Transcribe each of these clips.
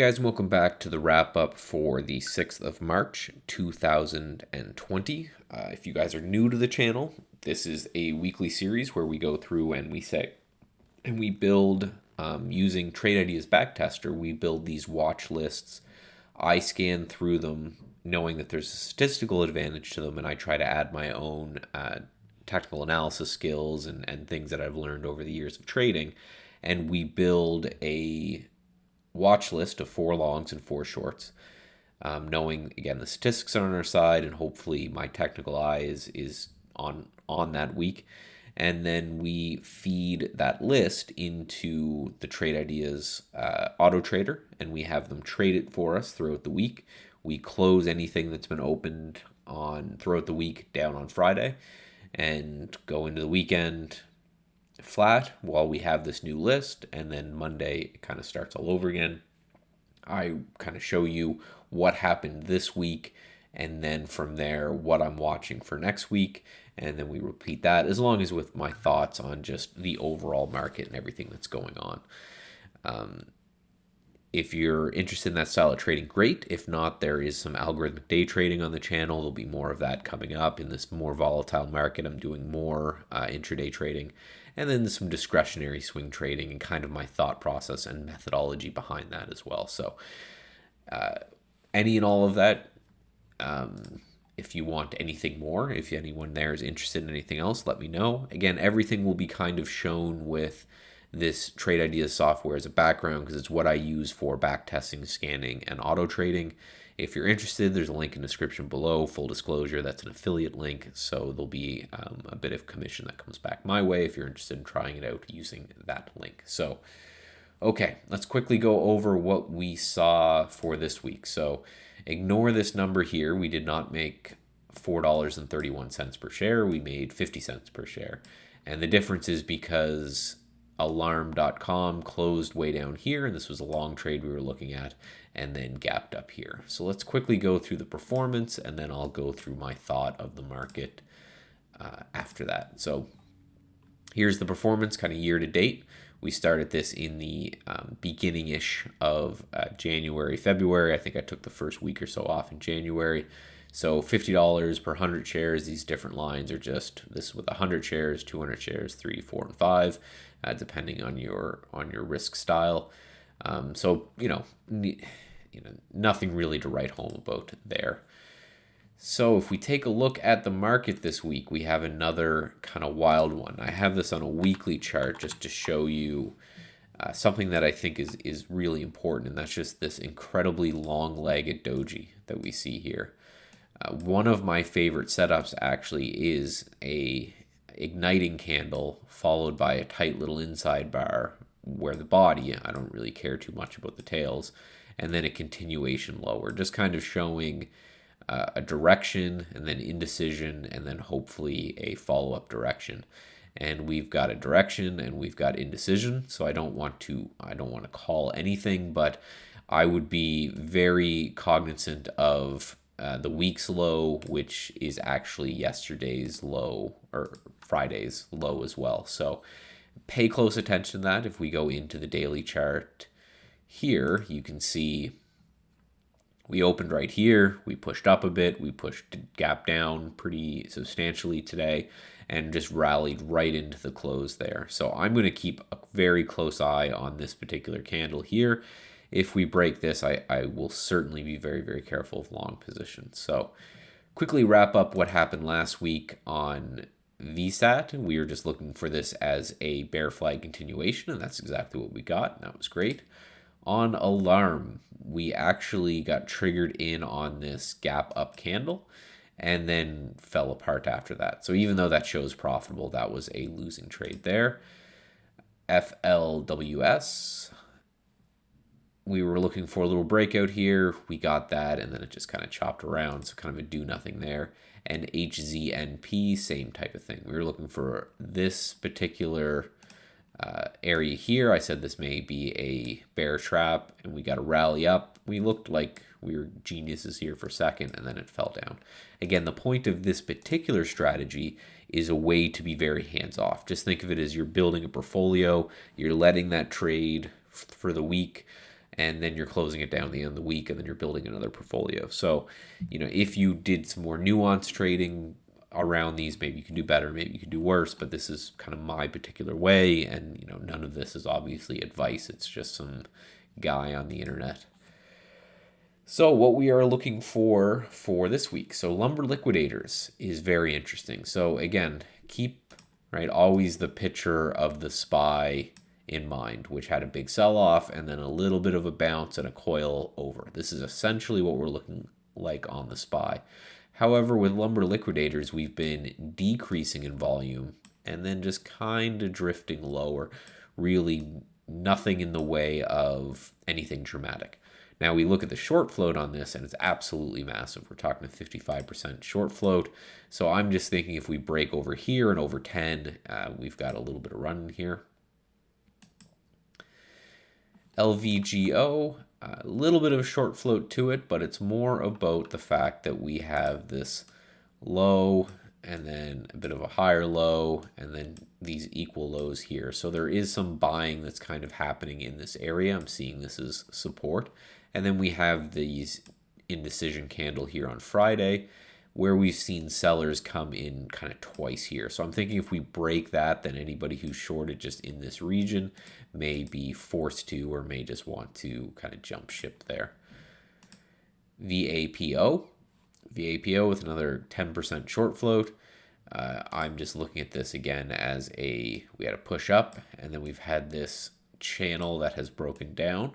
Guys, and welcome back to the wrap up for the 6th of March 2020. If you guys are new to the channel, this is a weekly series where we go through and we build using Trade Ideas Backtester. We build these watch lists. I scan through them knowing that there's a statistical advantage to them, and I try to add my own technical analysis skills and things that I've learned over the years of trading. And we build a watch list of 4 longs and 4 shorts, knowing again the statistics are on our side, and hopefully my technical eye is on that week. And then we feed that list into the Trade Ideas auto trader, and we have them trade it for us throughout the week. We close anything that's been opened on throughout the week down on Friday, and go into the weekend flat while we have this new list, and then Monday it kind of starts all over again. I kind of show you what happened this week, and then from there what I'm watching for next week, and then we repeat that as long as with my thoughts on just the overall market and everything that's going on. If you're interested in that style of trading, great. If not, there is some algorithmic day trading on the channel. There'll be more of that coming up. In this more volatile market, I'm doing more intraday trading, and then some discretionary swing trading and kind of my thought process and methodology behind that as well. So any and all of that, if you want anything more, if anyone there is interested in anything else, let me know. Again, everything will be kind of shown with this Trade Ideas software as a background because it's what I use for backtesting, scanning, and auto trading. If you're interested, there's a link in the description below. Full disclosure, that's an affiliate link, so there'll be a bit of commission that comes back my way if you're interested in trying it out using that link. So, okay, let's quickly go over what we saw for this week. So, ignore this number here. We did not make $4.31 per share. We made 50 cents per share. And the difference is because Alarm.com closed way down here, and this was a long trade we were looking at, and then gapped up here. So let's quickly go through the performance, and then I'll go through my thought of the market after that. So here's the performance kind of year to date. We started this in the beginning-ish of January, February. I think I took the first week or so off in January. So $50 per 100 shares. These different lines are just this with 100 shares, 200 shares, 3, 4, and 5, depending on your risk style. So nothing really to write home about there. So if we take a look at the market this week, we have another kind of wild one. I have this on a weekly chart just to show you something that I think is really important, and that's just this incredibly long-legged doji that we see here. One of my favorite setups actually is a igniting candle followed by a tight little inside bar where the body, I don't really care too much about the tails, and then a continuation lower, just kind of showing a direction and then indecision and then hopefully a follow-up direction. And we've got a direction and we've got indecision, so I don't want to call anything, but I would be very cognizant of the week's low, which is actually yesterday's low or Friday's low as well. So pay close attention to that. If we go into the daily chart here, you can see we opened right here. We pushed up a bit. We pushed gap down pretty substantially today and just rallied right into the close there. So I'm going to keep a very close eye on this particular candle here. If we break this, I will certainly be very, very careful of long positions. So quickly wrap up what happened last week on VSAT. We were just looking for this as a bear flag continuation, and that's exactly what we got. And that was great. On Alarm, we actually got triggered in on this gap up candle and then fell apart after that. So even though that shows profitable, that was a losing trade there. FLWS, we were looking for a little breakout here. We got that, and then it just kind of chopped around, so kind of a do nothing there. And HZNP, same type of thing. We were looking for this particular area here. I said this may be a bear trap, and we got a rally up. We looked like we were geniuses here for a second, and then it fell down. Again, the point of this particular strategy is a way to be very hands-off. Just think of it as you're building a portfolio. You're letting that trade for the week and then you're closing it down at the end of the week, and then you're building another portfolio. So, if you did some more nuanced trading around these, maybe you can do better, maybe you can do worse, but this is kind of my particular way, and none of this is obviously advice. It's just some guy on the internet. So what we are looking for this week. So lumber liquidators is very interesting. So again, keep always the picture of the SPY in mind, which had a big sell-off and then a little bit of a bounce and a coil over. This is essentially what we're looking like on the SPY. However, with lumber liquidators, we've been decreasing in volume and then just kind of drifting lower. Really nothing in the way of anything dramatic. Now we look at the short float on this and it's absolutely massive. We're talking a 55% short float. So I'm just thinking if we break over here and over 10, we've got a little bit of run here. LVGO, a little bit of a short float to it, but it's more about the fact that we have this low and then a bit of a higher low and then these equal lows here. So there is some buying that's kind of happening in this area. I'm seeing this as support. And then we have these indecision candle here on Friday where we've seen sellers come in kind of twice here. So I'm thinking if we break that, then anybody who's shorted just in this region may be forced to or may just want to kind of jump ship there. VAPO with another 10% short float. I'm just looking at this again as we had a push up and then we've had this channel that has broken down.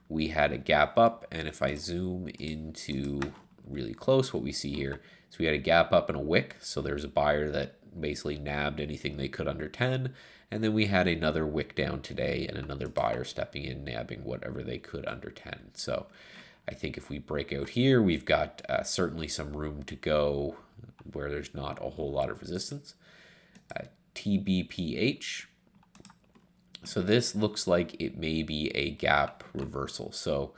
We had a gap up, and if I zoom into really close, what we see here is we had a gap up and a wick. So there's a buyer that basically nabbed anything they could under 10. And then we had another wick down today and another buyer stepping in, nabbing whatever they could under 10. So I think if we break out here, we've got certainly some room to go where there's not a whole lot of resistance. TBPH. So this looks like it may be a gap reversal. So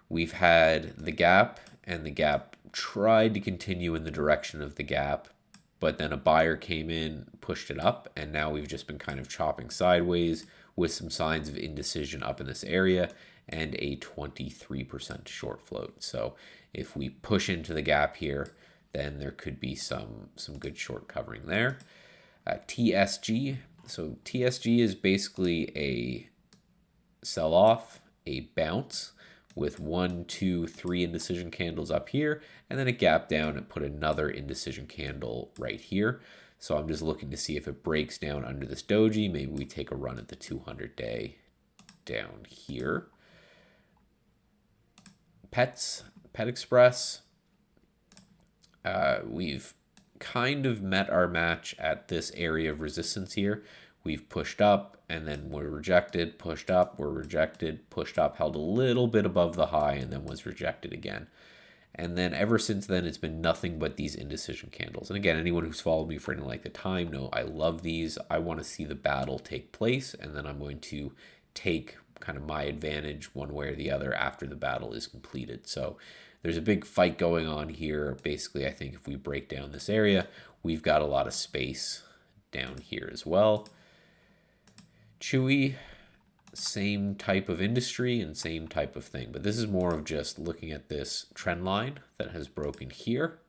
we've had the gap and the gap tried to continue in the direction of the gap, but then a buyer came in, pushed it up, and now we've just been kind of chopping sideways with some signs of indecision up in this area and a 23% short float. So if we push into the gap here, then there could be some good short covering there. TSG. So TSG is basically a sell-off, a bounce with 1, 2, 3 indecision candles up here, and then a gap down and put another indecision candle right here. So I'm just looking to see if it breaks down under this doji. Maybe we take a run at the 200-day down here. Pet Express. We've kind of met our match at this area of resistance here. We've pushed up and then we're rejected, pushed up, we're rejected, pushed up, held a little bit above the high and then was rejected again. And then ever since then, it's been nothing but these indecision candles. And again, anyone who's followed me for any length of time know I love these. I want to see the battle take place, and then I'm going to take kind of my advantage one way or the other after the battle is completed. So there's a big fight going on here. Basically, I think if we break down this area, we've got a lot of space down here as well. Chewy, same type of industry and same type of thing, but this is more of just looking at this trend line that has broken here.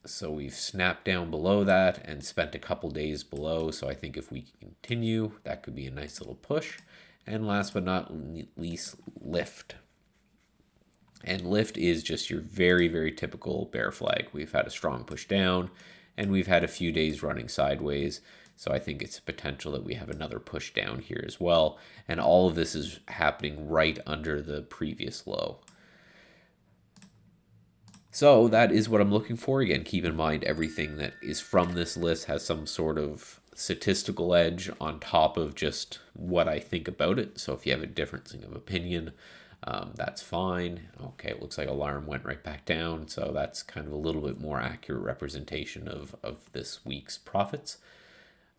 So we've snapped down below that and spent a couple days below. So I think if we continue, that could be a nice little push. And last but not least, Lyft. And Lyft is just your very, very typical bear flag. We've had a strong push down and we've had a few days running sideways. So I think it's a potential that we have another push down here as well. And all of this is happening right under the previous low. So that is what I'm looking for. Again, keep in mind everything that is from this list has some sort of statistical edge on top of just what I think about it. So if you have a difference of opinion, that's fine. Okay, it looks like alarm went right back down. So that's kind of a little bit more accurate representation of this week's profits.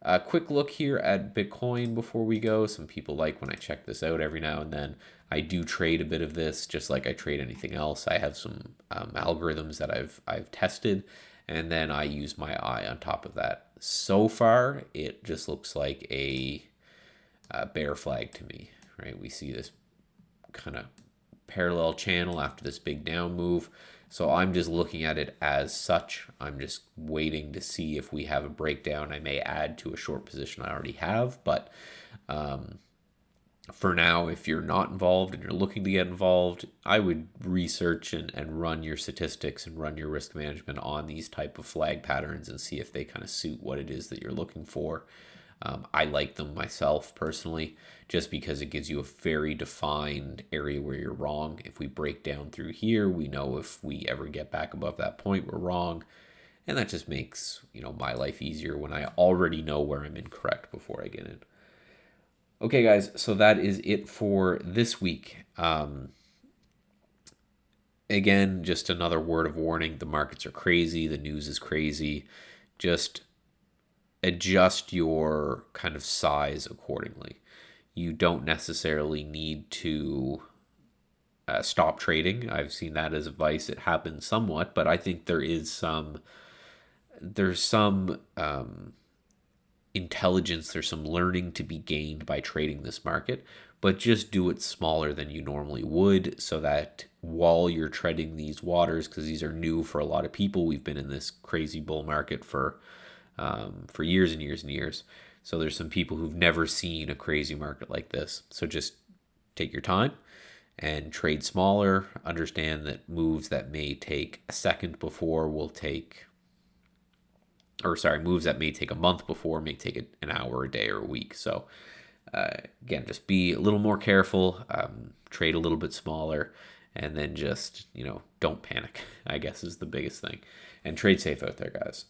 A quick look here at Bitcoin before we go. Some people like when I check this out every now and then. I do trade a bit of this, just like I trade anything else. I have some algorithms that I've tested, and then I use my eye on top of that. So far, it just looks like a bear flag to me, right? We see this kind of parallel channel after this big down move. So I'm just looking at it as such. I'm just waiting to see if we have a breakdown. I may add to a short position I already have, but for now, if you're not involved and you're looking to get involved, I would research and run your statistics and run your risk management on these type of flag patterns and see if they kind of suit what it is that you're looking for. I like them myself personally, just because it gives you a very defined area where you're wrong. If we break down through here, we know if we ever get back above that point, we're wrong. And that just makes, my life easier when I already know where I'm incorrect before I get in. Okay, guys, so that is it for this week. Again, just another word of warning. The markets are crazy. The news is crazy. Just adjust your kind of size accordingly. You don't necessarily need to stop trading. I've seen that as advice. It happens somewhat, but I think there's some intelligence, there's some learning to be gained by trading this market, but just do it smaller than you normally would, so that while you're treading these waters, because these are new for a lot of people, we've been in this crazy bull market for years and years and years. So there's some people who've never seen a crazy market like this. So just take your time and trade smaller. Understand that moves that may take a second before will take, moves that may take a month before may take an hour, a day, or a week. So again, just be a little more careful, trade a little bit smaller, and then just, don't panic, I guess is the biggest thing. And trade safe out there, guys.